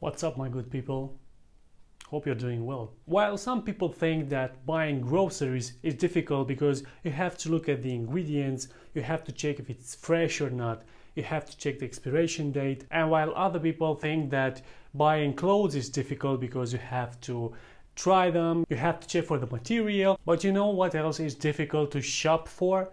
What's up, my good people? Hope you're doing well. While some people think that buying groceries is difficult because you have to look at the ingredients, you have to check if it's fresh or not, you have to check the expiration date, and while other people think that buying clothes is difficult because you have to try them, you have to check for the material, but you know what else is difficult to shop for?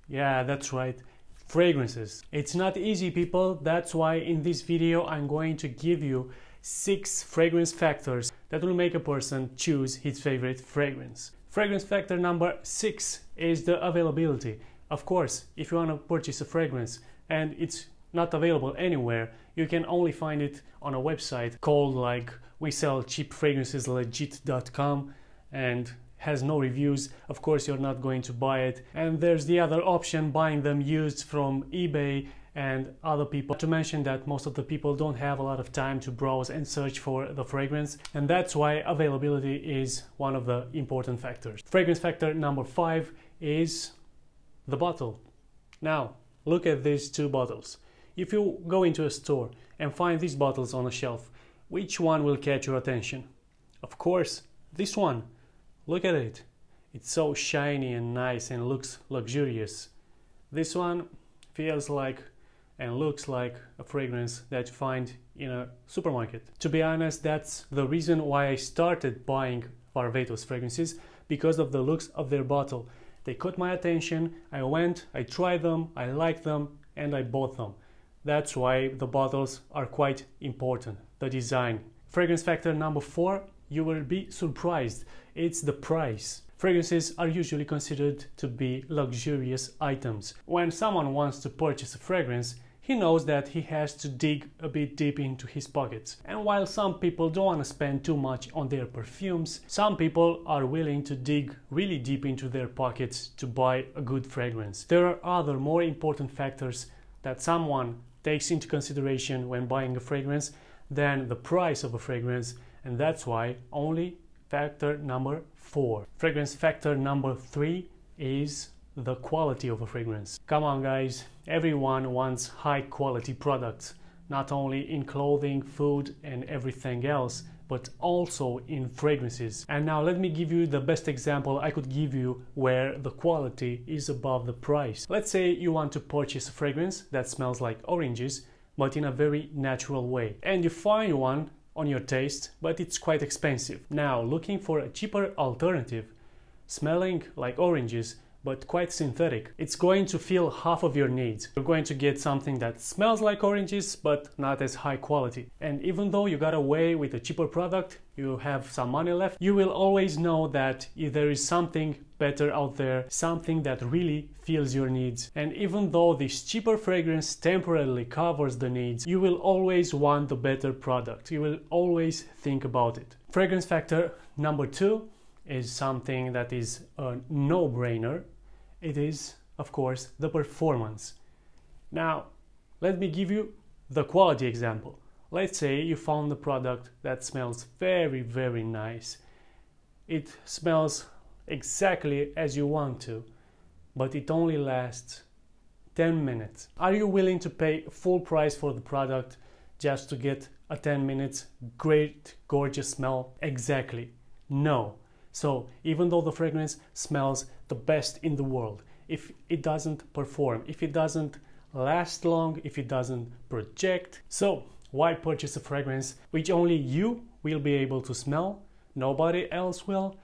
Yeah, that's right. Fragrances. It's not easy, people. That's why in this video I'm going to give you 6 fragrance factors that will make a person choose his favorite fragrance. Fragrance factor number 6 is the availability. Of course, if you want to purchase a fragrance and it's not available anywhere, you can only find it on a website called like we sell cheap fragrances legit.com and has no reviews. Of course you're not going to buy it. And there's the other option, buying them used from eBay and other people. To mention that most of the people don't have a lot of time to browse and search for the fragrance, and that's why availability is one of the important factors. Fragrance factor number 5 is the bottle. Now look at these 2 bottles. If you go into a store and find these bottles on a shelf, which one will catch your attention? Of course this one. Look at it. It's so shiny and nice and looks luxurious. This one feels like and looks like a fragrance that you find in a supermarket. To be honest, that's the reason why I started buying Varvatos fragrances, because of the looks of their bottle. They caught my attention, I went, I tried them, I liked them, and I bought them. That's why the bottles are quite important, the design. Fragrance factor number 4, you will be surprised. It's the price. Fragrances are usually considered to be luxurious items. When someone wants to purchase a fragrance, he knows that he has to dig a bit deep into his pockets. And while some people don't want to spend too much on their perfumes, some people are willing to dig really deep into their pockets to buy a good fragrance. There are other more important factors that someone takes into consideration when buying a fragrance than the price of a fragrance, and that's why only factor number 4. Fragrance factor number 3 is the quality of a fragrance. Come on guys, everyone wants high quality products, not only in clothing, food and everything else, but also in fragrances. And now let me give you the best example I could give you where the quality is above the price. Let's say you want to purchase a fragrance that smells like oranges, but in a very natural way, and you find one on your taste, but it's quite expensive. Now, looking for a cheaper alternative, smelling like oranges, but quite synthetic, it's going to fill half of your needs. You're going to get something that smells like oranges, but not as high quality. And even though you got away with a cheaper product, you have some money left, you will always know that if there is something better out there, something that really fills your needs. And even though this cheaper fragrance temporarily covers the needs, you will always want the better product. You will always think about it. Fragrance factor number 2 is something that is a no-brainer. It is, of course, the performance. Now, let me give you the quality example. Let's say you found a product that smells very, very nice. It smells exactly as you want to, but it only lasts 10 minutes. Are you willing to pay full price for the product just to get a 10 minutes great, gorgeous smell? Exactly. No. So even though the fragrance smells the best in the world, if it doesn't perform, if it doesn't last long, if it doesn't project, so why purchase a fragrance which only you will be able to smell, nobody else will,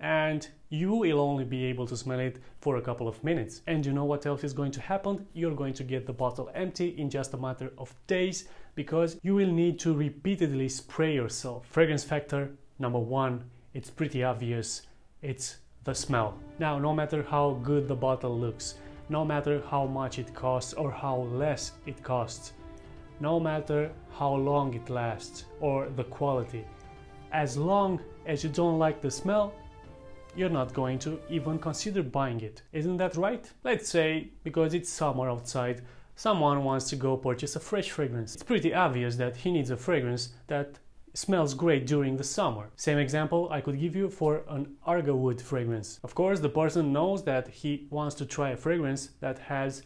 and you will only be able to smell it for a couple of minutes? And you know what else is going to happen? You're going to get the bottle empty in just a matter of days, because you will need to repeatedly spray yourself. Fragrance factor number 1, it's pretty obvious. It's the smell. Now, no matter how good the bottle looks, no matter how much it costs or how less it costs, no matter how long it lasts or the quality, as long as you don't like the smell, you're not going to even consider buying it. Isn't that right? Let's say, because it's summer outside, someone wants to go purchase a fresh fragrance. It's pretty obvious that he needs a fragrance that smells great during the summer. Same example I could give you for an argawood fragrance. Of course, the person knows that he wants to try a fragrance that has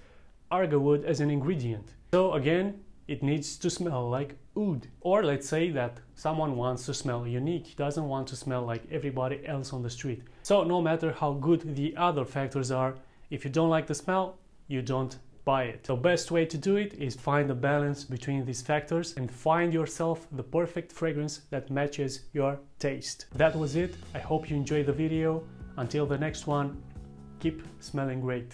argawood as an ingredient. So again, it needs to smell like oud. Or let's say that someone wants to smell unique, doesn't want to smell like everybody else on the street. So no matter how good the other factors are, if you don't like the smell, you don't buy it. The best way to do it is find a balance between these factors and find yourself the perfect fragrance that matches your taste. That was it. I hope you enjoyed the video. Until the next one, keep smelling great.